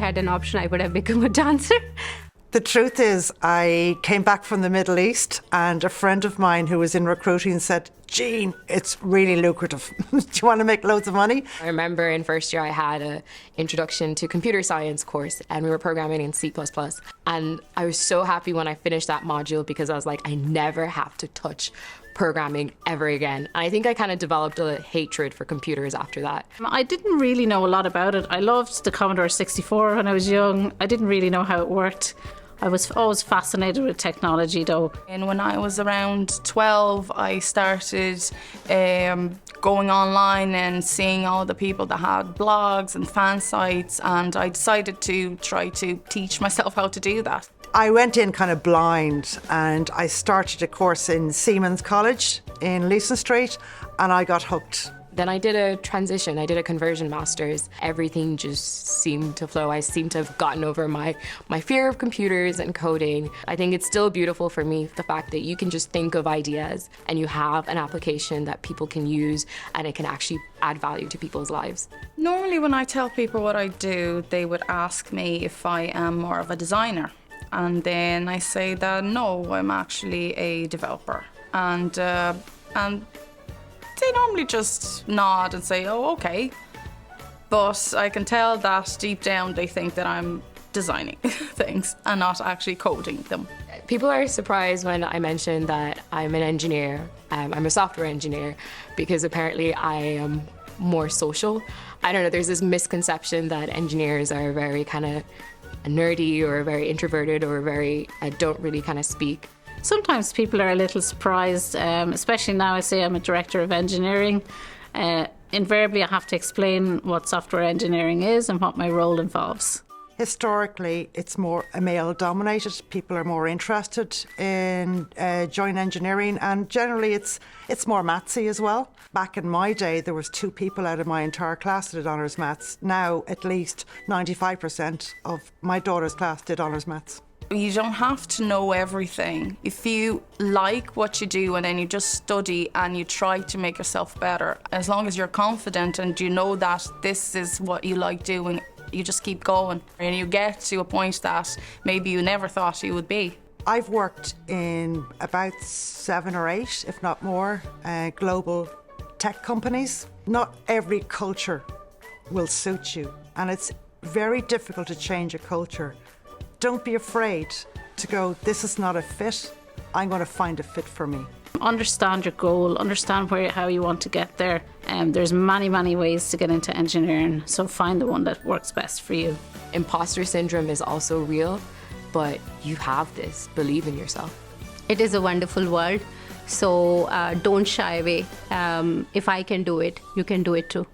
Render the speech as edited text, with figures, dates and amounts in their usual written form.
had an option, I would have become a dancer. The truth is, I came back from the Middle East and a friend of mine who was in recruiting said, Jean, it's really lucrative. Do you want to make loads of money? I remember in first year I had an introduction to computer science course and we were programming in C++. And I was so happy when I finished that module because I was like, I never have to touch programming ever again. And I think I kind of developed a hatred for computers after that. I didn't really know a lot about it. I loved the Commodore 64 when I was young. I didn't really know how it worked. I was always fascinated with technology though. And when I was around 12, I started going online and seeing all the people that had blogs and fan sites, and I decided to try to teach myself how to do that. I went in kind of blind and I started a course in Siemens College in Leeson Street and I got hooked. Then I did a transition, I did a conversion master's. Everything just seemed to flow. I seemed to have gotten over my fear of computers and coding. I think it's still beautiful for me, the fact that you can just think of ideas and you have an application that people can use and it can actually add value to people's lives. Normally when I tell people what I do, they would ask me if I am more of a designer. And then I say that no, I'm actually a developer. And they normally just nod and say, oh, okay. But I can tell that deep down they think that I'm designing things and not actually coding them. People are surprised when I mention that I'm an engineer. I'm a software engineer because apparently I am more social. I don't know, there's this misconception that engineers are very kind of nerdy or very introverted or very don't really kind of speak. Sometimes people are a little surprised, especially now I say I'm a director of engineering. Invariably I have to explain what software engineering is and what my role involves. Historically, it's more male-dominated. People are more interested in joining engineering, and generally it's more mathsy as well. Back in my day, there was 2 people out of my entire class that did honours maths. Now, at least 95% of my daughter's class did honours maths. You don't have to know everything. If you like what you do and then you just study and you try to make yourself better, as long as you're confident and you know that this is what you like doing, you just keep going and you get to a point that maybe you never thought you would be. I've worked in about 7 or 8, if not more, global tech companies. Not every culture will suit you, and it's very difficult to change a culture. Don't be afraid to go, this is not a fit, I'm going to find a fit for me. Understand your goal, understand how you want to get there. There's many ways to get into engineering, so find the one that works best for you. Imposter syndrome is also real, but you have this. Believe in yourself. It is a wonderful world, so don't shy away. If I can do it, you can do it too.